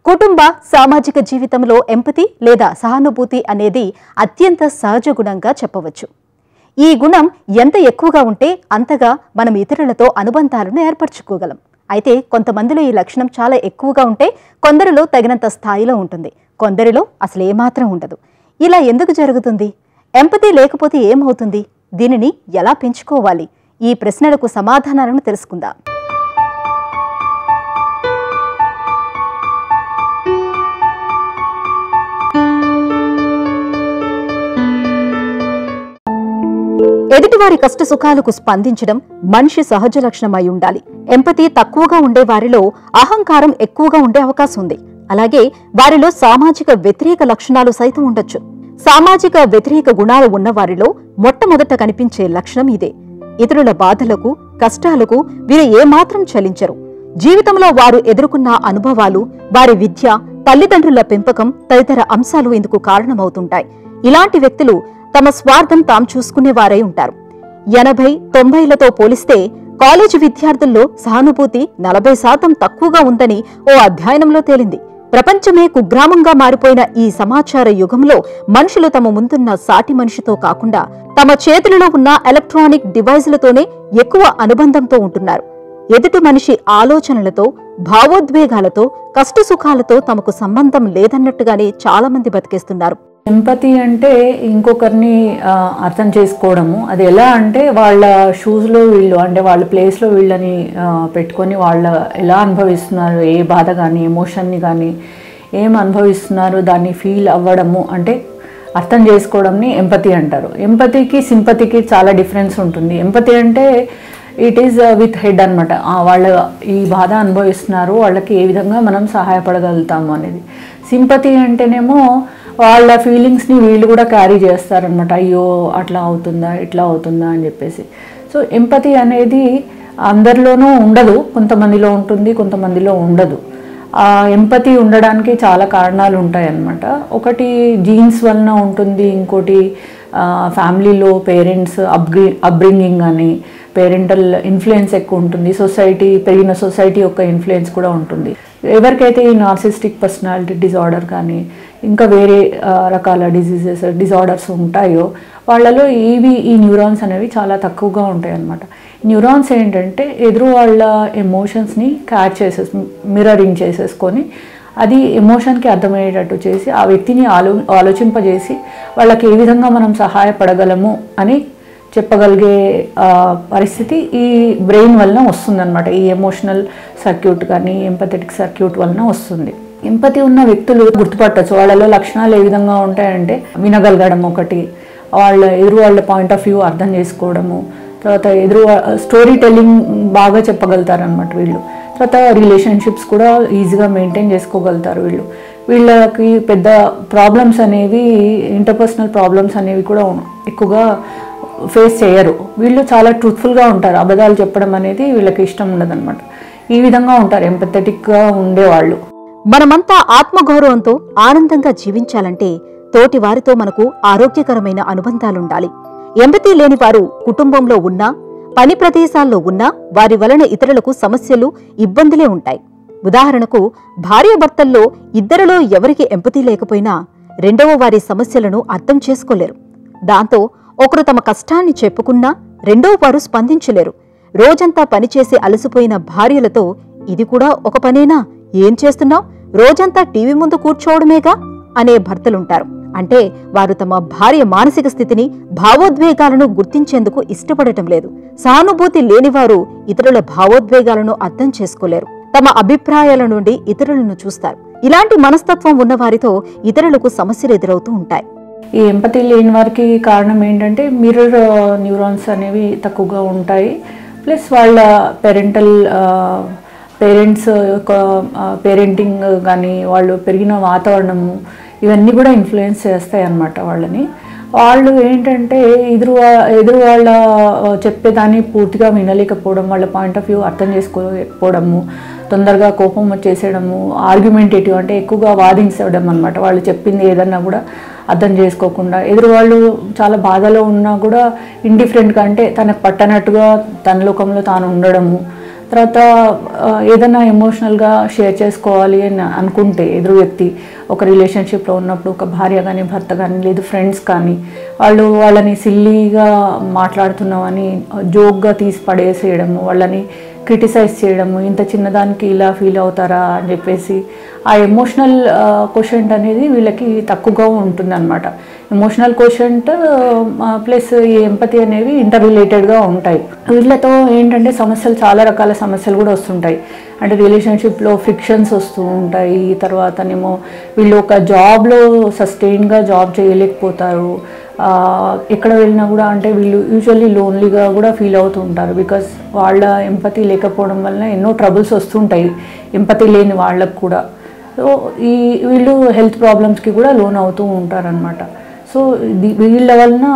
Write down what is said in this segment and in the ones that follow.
కుటుంబ సామాజిక జీవితంలో ఎంపతి లేదా సహానుభూతి అనేది అత్యంత సహజ గుణంగా చెప్పవచ్చు. ఈ గుణం ఎంత ఎక్కువగా ఉంటే అంతగా మనం ఇతరులతో అనుబంధాలను ఏర్పరచుకోగలం. అయితే కొంతమందిలో ఈ లక్షణం చాలా ఎక్కువగా ఉంటే కొందరిలో తగినంత స్థాయిలో ఉంటుంది, కొందరిలో అసలు ఏమాత్రం ఉండదు. ఇలా ఎందుకు జరుగుతుంది? ఎంపతి లేకపోతే ఏమవుతుంది? దీనిని ఎలా పెంచుకోవాలి? ఈ ప్రశ్నలకు సమాధానాలను తెలుసుకుందాం. ఎదుటివారి కష్ట సుఖాలకు స్పందించడం మనిషి సహజ లక్షణమై ఉండాలి. ఎంపతి తక్కువగా ఉండే వారిలో అహంకారం ఎక్కువగా ఉండే అవకాశం ఉంది. అలాగే వారిలో సామాజిక వ్యతిరేక లక్షణాలు సైతం ఉండొచ్చు. సామాజిక వ్యతిరేక గుణాలు ఉన్న వారిలో మొట్టమొదట కనిపించే లక్షణం ఇదే. ఇతరుల బాధలకు కష్టాలకు వీరు ఏమాత్రం చలించరు. జీవితంలో వారు ఎదుర్కొన్న అనుభవాలు, వారి విద్య, తల్లిదండ్రుల పెంపకం తదితర అంశాలు ఇందుకు కారణమవుతుంటాయి. ఇలాంటి వ్యక్తులు తమ స్వార్థం తాము చూసుకునేవారై ఉంటారు. 80-90లతో పోలిస్తే కాలేజీ విద్యార్థుల్లో సహానుభూతి 40% తక్కువగా ఉందని ఓ అధ్యయనంలో తేలింది. ప్రపంచమే కుగ్రామంగా మారిపోయిన ఈ సమాచార యుగంలో మనుషులు తమ ముందున్న సాటి మనిషితో కాకుండా తమ చేతులలో ఉన్న ఎలక్ట్రానిక్ డివైజులతోనే ఎక్కువ అనుబంధంతో ఉంటున్నారు. ఎదుటి మనిషి ఆలోచనలతో, భావోద్వేగాలతో, కష్టసుఖాలతో తమకు సంబంధం లేదన్నట్టుగానే చాలా మంది బతికేస్తున్నారు. ఎంపతి అంటే ఇంకొకరిని అర్థం చేసుకోవడము. అది ఎలా అంటే వాళ్ళ షూస్లో వీళ్ళు, అంటే వాళ్ళ ప్లేస్లో వీళ్ళని పెట్టుకొని వాళ్ళు ఎలా అనుభవిస్తున్నారు, ఏ బాధ కానీ ఎమోషన్ని కానీ ఏం అనుభవిస్తున్నారు దాన్ని ఫీల్ అవ్వడము, అంటే అర్థం చేసుకోవడంని ఎంపతి అంటారు. ఎంపతికి సింపతికి చాలా డిఫరెన్స్ ఉంటుంది. ఎంపతి అంటే ఇట్ ఈజ్ విత్ హెడ్ అనమాట. వాళ్ళు ఈ బాధ అనుభవిస్తున్నారు, వాళ్ళకి ఏ విధంగా మనం సహాయపడగలుగుతాము అనేది. సింపతి అంటేనేమో వాళ్ళ ఫీలింగ్స్ని వీళ్ళు కూడా క్యారీ చేస్తారనమాట. అయ్యో అట్లా అవుతుందా, ఇట్లా అవుతుందా అని చెప్పేసి. సో ఎంపతి అనేది అందరిలోనూ ఉండదు, కొంతమందిలో ఉంటుంది, కొంతమందిలో ఉండదు. ఎంపతి ఉండడానికి చాలా కారణాలు ఉంటాయి అన్నమాట. ఒకటి జీన్స్ వలన ఉంటుంది, ఇంకోటి ఫ్యామిలీలో పేరెంట్స్ అప్బ్రింగింగ్ అని, పేరెంటల్ ఇన్ఫ్లుయెన్స్ ఎక్కువ ఉంటుంది, పెరిగిన సొసైటీ యొక్క ఇన్ఫ్లుయెన్స్ కూడా ఉంటుంది. ఎవరికైతే ఈ నార్సిస్టిక్ పర్సనాలిటీ డిజార్డర్ కానీ ఇంకా వేరే రకాల డిజార్డర్స్ ఉంటాయో వాళ్ళలో ఈ న్యూరాన్స్ అనేవి చాలా తక్కువగా ఉంటాయి అన్నమాట. న్యూరాన్స్ ఏంటంటే ఎదురు వాళ్ళ ఎమోషన్స్ని క్యాచ్ మిర్రరింగ్ చేసేసుకొని అది ఎమోషన్కి అర్థమయ్యేటట్టు చేసి ఆ వ్యక్తిని ఆలోచింపజేసి వాళ్ళకి ఏ విధంగా మనం సహాయపడగలము అని చెప్పగలిగే పరిస్థితి ఈ బ్రెయిన్ వలన వస్తుందన్నమాట. ఈ ఎమోషనల్ సర్క్యూట్ కానీ ఎంపథెటిక్ సర్క్యూట్ వలన వస్తుంది. ఎంపతి ఉన్న వ్యక్తులు గుర్తుపట్టచ్చు. వాళ్ళలో లక్షణాలు ఏ విధంగా ఉంటాయంటే వినగలగడం ఒకటి, ఎదురు వాళ్ళ పాయింట్ ఆఫ్ వ్యూ అర్థం చేసుకోవడము, తర్వాత స్టోరీ టెల్లింగ్ బాగా చెప్పగలుగుతారనమాట వీళ్ళు. తర్వాత రిలేషన్షిప్స్ కూడా ఈజీగా మెయింటైన్ చేసుకోగలుగుతారు వీళ్ళకి పెద్ద ప్రాబ్లమ్స్ అనేవి, ఇంటర్పర్సనల్ ప్రాబ్లమ్స్ అనేవి కూడా ఎక్కువగా ఫేస్ చేయరు. వీళ్ళు చాలా ట్రూత్ఫుల్గా ఉంటారు. అబద్ధాలు చెప్పడం అనేది వీళ్ళకి ఇష్టం ఉండదన్నమాట. ఈ విధంగా ఉంటారు ఎంపథెటిక్గా ఉండేవాళ్ళు. మనమంతా ఆత్మగౌరవంతో ఆనందంగా జీవించాలంటే తోటి వారితో మనకు ఆరోగ్యకరమైన అనుబంధాలుండాలి. ఎంపతి లేని వారు కుటుంబంలో ఉన్నా, పని ప్రదేశాల్లో ఉన్నా వారి వలన ఇతరులకు సమస్యలు, ఇబ్బందులే ఉంటాయి. ఉదాహరణకు భార్యాభర్తల్లో ఇద్దరిలో ఎవరికి ఎంపతి లేకపోయినా రెండవ వారి సమస్యలను అర్థం చేసుకోలేరు. దాంతో ఒకరు తమ కష్టాన్ని చెప్పుకున్నా రెండవ వారు స్పందించలేరు. రోజంతా పనిచేసి అలసిపోయిన భార్యలతో ఇది కూడా ఒక పనేనా, ఏం చేస్తున్నావు, రోజంతా టీవీ ముందు కూర్చోవడమేగా అనే భర్తలుంటారు. అంటే వారు తమ భార్య మానసిక స్థితిని, భావోద్వేగాలను గుర్తించేందుకు ఇష్టపడటం లేదు. సహానుభూతి లేనివారు ఇతరుల భావోద్వేగాలను అర్థం చేసుకోలేరు. తమ అభిప్రాయాల నుండి ఇతరులను చూస్తారు. ఇలాంటి మనస్తత్వం ఉన్నవారితో ఇతరులకు సమస్యలు ఎదురవుతూ ఉంటాయి. ఈ ఎంపతి లేని వారికి కారణం ఏంటంటే మిర్రర్ న్యూరాన్స్ అనేవి తక్కువగా ఉంటాయి. ప్లస్ వాళ్ళ పేరెంట్స్ యొక్క పేరెంటింగ్ కానీ వాళ్ళు పెరిగిన వాతావరణము ఇవన్నీ కూడా ఇన్ఫ్లుయెన్స్ చేస్తాయి అన్నమాట వాళ్ళని. వాళ్ళు ఏంటంటే ఎదురు వాళ్ళ చెప్పేదాన్ని పూర్తిగా వినలేకపోవడం, వాళ్ళ పాయింట్ ఆఫ్ వ్యూ అర్థం చేసుకోలేకపోవడము, తొందరగా కోపం వచ్చేసేయడము, ఆర్గ్యుమెంటేటివ్ అంటే ఎక్కువగా వాదించడం అనమాట. వాళ్ళు చెప్పింది ఏదన్నా కూడా అర్థం చేసుకోకుండా, ఎదురు వాళ్ళు చాలా బాధలో ఉన్నా కూడా ఇండిఫరెంట్గా, అంటే తనకు పట్టనట్టుగా తన లోకంలో తాను ఉండడము, తర్వాత ఏదైనా ఎమోషనల్గా షేర్ చేసుకోవాలి అని అనుకుంటే ఎదురు వ్యక్తి ఒక రిలేషన్షిప్లో ఉన్నప్పుడు ఒక భార్య కానీ భర్త కానీ లేదు ఫ్రెండ్స్ కానీ వాళ్ళని సిల్లీగా మాట్లాడుతున్నామని జోక్గా తీసి పడేసేయడము, వాళ్ళని క్రిటిసైజ్ చేయడము, ఇంత చిన్నదానికి ఇలా ఫీల్ అవుతారా అని చెప్పేసి ఆ ఎమోషనల్ క్వశ్చంట్ అనేది వీళ్ళకి తక్కువగా ఉంటుందన్నమాట. ఎమోషనల్ క్వశ్చంట్ ప్లస్ ఈ ఎంపతి అనేవి ఇంటర్ రిలేటెడ్గా ఉంటాయి. వీళ్ళతో ఏంటంటే చాలా రకాల సమస్యలు కూడా వస్తుంటాయి. అంటే రిలేషన్షిప్లో ఫ్రిక్షన్స్ వస్తూ ఉంటాయి. తర్వాతనేమో వీళ్ళు ఒక జాబ్లో సస్టైన్గా జాబ్ చేయలేకపోతారు. ఎక్కడ వెళ్ళినా కూడా అంటే వీళ్ళు యూజువల్లీ లోన్లీగా కూడా ఫీల్ అవుతూ ఉంటారు. బికాస్ వాళ్ళ ఎంపతి లేకపోవడం వల్ల ఎన్నో ట్రబుల్స్ వస్తుంటాయి ఎంపతి లేని వాళ్ళకు కూడా. సో వీళ్ళు హెల్త్ ప్రాబ్లమ్స్కి కూడా లోన్ అవుతూ ఉంటారనమాట. సో వీళ్ళ వలన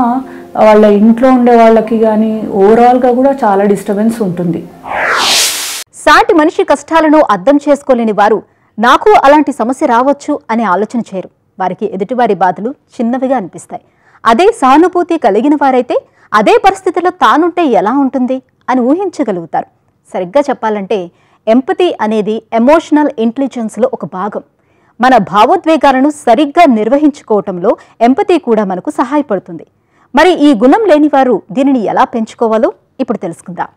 వాళ్ళ ఇంట్లో ఉండే వాళ్ళకి కానీ ఓవరాల్గా కూడా చాలా డిస్టర్బెన్స్ ఉంటుంది. సాటి మనిషి కష్టాలను అర్థం చేసుకోలేని వారు నాకు అలాంటి సమస్య రావచ్చు అనే ఆలోచన చేయరు. వారికి ఎదుటివారి బాధలు చిన్నవిగా అనిపిస్తాయి. అదే సానుభూతి కలిగిన వారైతే అదే పరిస్థితిలో తానుంటే ఎలా ఉంటుంది అని ఊహించగలుగుతారు. సరిగ్గా చెప్పాలంటే ఎంపతి అనేది ఎమోషనల్ ఇంటెలిజెన్స్లో ఒక భాగం. మన భావోద్వేగాలను సరిగ్గా నిర్వహించుకోవటంలో ఎంపతి కూడా మనకు సహాయపడుతుంది. మరి ఈ గుణం లేని వారు దీనిని ఎలా పెంచుకోవాలో ఇప్పుడు తెలుసుకుందాం.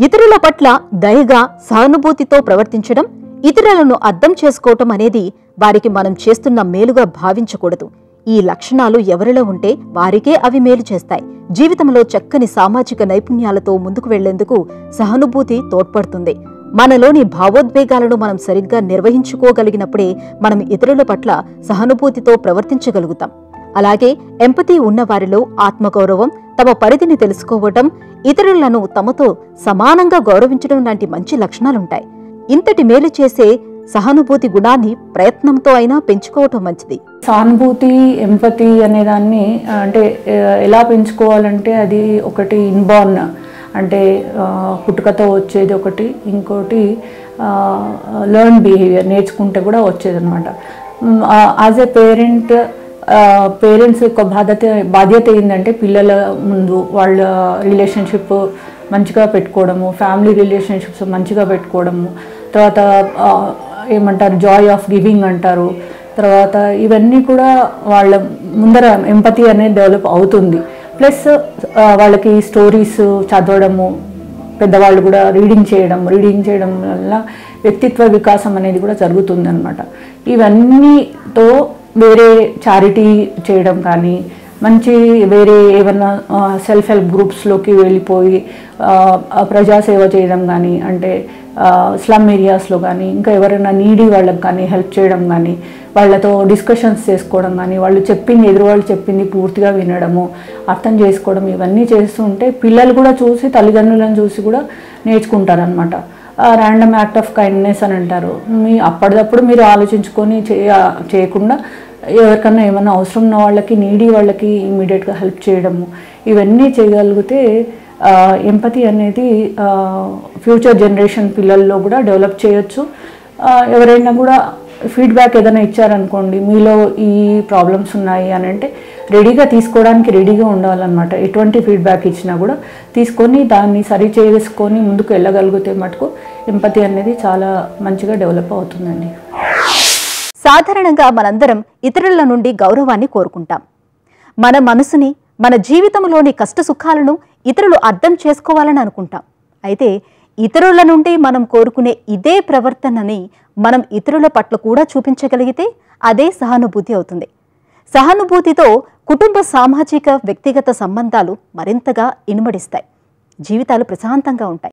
ఇతరుల పట్ల దయగా సానుభూతితో ప్రవర్తించడం, ఇతరులను అర్థం చేసుకోవటం అనేది వారికి మనం చేస్తున్న మేలుగా భావించకూడదు. ఈ లక్షణాలు ఎవరిలో ఉంటే వారికే అవి మేలు చేస్తాయి. జీవితంలో చక్కని సామాజిక నైపుణ్యాలతో ముందుకు వెళ్లేందుకు సహానుభూతి తోడ్పడుతుంది. మనలోని భావోద్వేగాలను మనం సరిగ్గా నిర్వహించుకోగలిగినప్పుడే మనం ఇతరుల పట్ల సహానుభూతితో ప్రవర్తించగలుగుతాం. అలాగే ఎంపతి ఉన్నవారిలో ఆత్మగౌరవం, తమ పరిధిని తెలుసుకోవటం, ఇతరులను తమతో సమానంగా గౌరవించడం లాంటి మంచి లక్షణాలుంటాయి. ఇంతటి మేలు చేసే సహానుభూతి గుణాన్ని ప్రయత్నంతో అయినా పెంచుకోవటం మంచిది. సానుభూతి, ఎంపతి అనేదాన్ని అంటే ఎలా పెంచుకోవాలంటే అది ఒకటి ఇన్బార్న్, అంటే పుట్టుకతో వచ్చేది ఒకటి, ఇంకోటి లెర్న్ బిహేవియర్ నేర్చుకుంటే కూడా వచ్చేది అనమాట. యాజ్ ఏ పేరెంట్స్ యొక్క బాధ్యత ఏంటంటే పిల్లల ముందు వాళ్ళ రిలేషన్షిప్ మంచిగా పెట్టుకోవడము, ఫ్యామిలీ రిలేషన్షిప్స్ మంచిగా పెట్టుకోవడము, తర్వాత ఏమంటారు జాయ్ ఆఫ్ గివింగ్ అంటారు. తర్వాత ఇవన్నీ కూడా వాళ్ళ ముందర ఎంపతి అనేది డెవలప్ అవుతుంది. ప్లస్ వాళ్ళకి స్టోరీస్ చదవడము, పెద్దవాళ్ళు కూడా రీడింగ్ చేయడం వల్ల వ్యక్తిత్వ వికాసం అనేది కూడా జరుగుతుంది అనమాట. ఇవన్నీతో వేరే చారిటీ చేయడం కానీ, వేరే ఏమన్నా సెల్ఫ్ హెల్ప్ గ్రూప్స్లోకి వెళ్ళిపోయి ప్రజాసేవ చేయడం కానీ, అంటే స్లమ్ ఏరియాస్లో కానీ ఇంకా ఎవరైనా నీడీ వాళ్ళకి కానీ హెల్ప్ చేయడం కానీ, వాళ్ళతో డిస్కషన్స్ చేసుకోవడం కానీ, ఎదురువాళ్ళు చెప్పింది పూర్తిగా వినడము, అర్థం చేసుకోవడం, ఇవన్నీ చేస్తుంటే పిల్లలు కూడా చూసి తల్లిదండ్రులను చూసి కూడా నేర్చుకుంటారనమాట. ర్యాండమ్ యాక్ట్ ఆఫ్ కైండ్నెస్ అని అంటారు. అప్పటిదప్పుడు మీరు ఆలోచించుకొని చేయకుండా ఎవరికన్నా ఏమైనా అవసరం ఉన్న వాళ్ళకి, నీడీ వాళ్ళకి ఇమీడియట్గా హెల్ప్ చేయడము, ఇవన్నీ చేయగలిగితే ఎంపతి అనేది ఫ్యూచర్ జనరేషన్ పిల్లల్లో కూడా డెవలప్ చేయొచ్చు. ఎవరైనా కూడా ఫీడ్బ్యాక్ ఏదైనా ఇచ్చారనుకోండి, మీలో ఈ ప్రాబ్లమ్స్ ఉన్నాయి అని అంటే తీసుకోవడానికి రెడీగా ఉండాలన్నమాట. ఎటువంటి ఫీడ్బ్యాక్ ఇచ్చినా కూడా తీసుకొని దాన్ని సరి చేసుకొని ముందుకు వెళ్ళగలిగితే మటుకు ఎంపతి అనేది చాలా మంచిగా డెవలప్ అవుతుందండి. సాధారణంగా మనందరం ఇతరుల నుండి గౌరవాన్ని కోరుకుంటాం. మన మనసుని, మన జీవితంలోని కష్ట సుఖాలను ఇతరులు అర్థం చేసుకోవాలని అనుకుంటాం. అయితే ఇతరుల నుండి మనం కోరుకునే ఇదే ప్రవర్తనని మనం ఇతరుల పట్ల కూడా చూపించగలిగితే అదే సహానుభూతి అవుతుంది. సహానుభూతితో కుటుంబ, సామాజిక, వ్యక్తిగత సంబంధాలు మరింతగా ఇనుమడిస్తాయి. జీవితాలు ప్రశాంతంగా ఉంటాయి.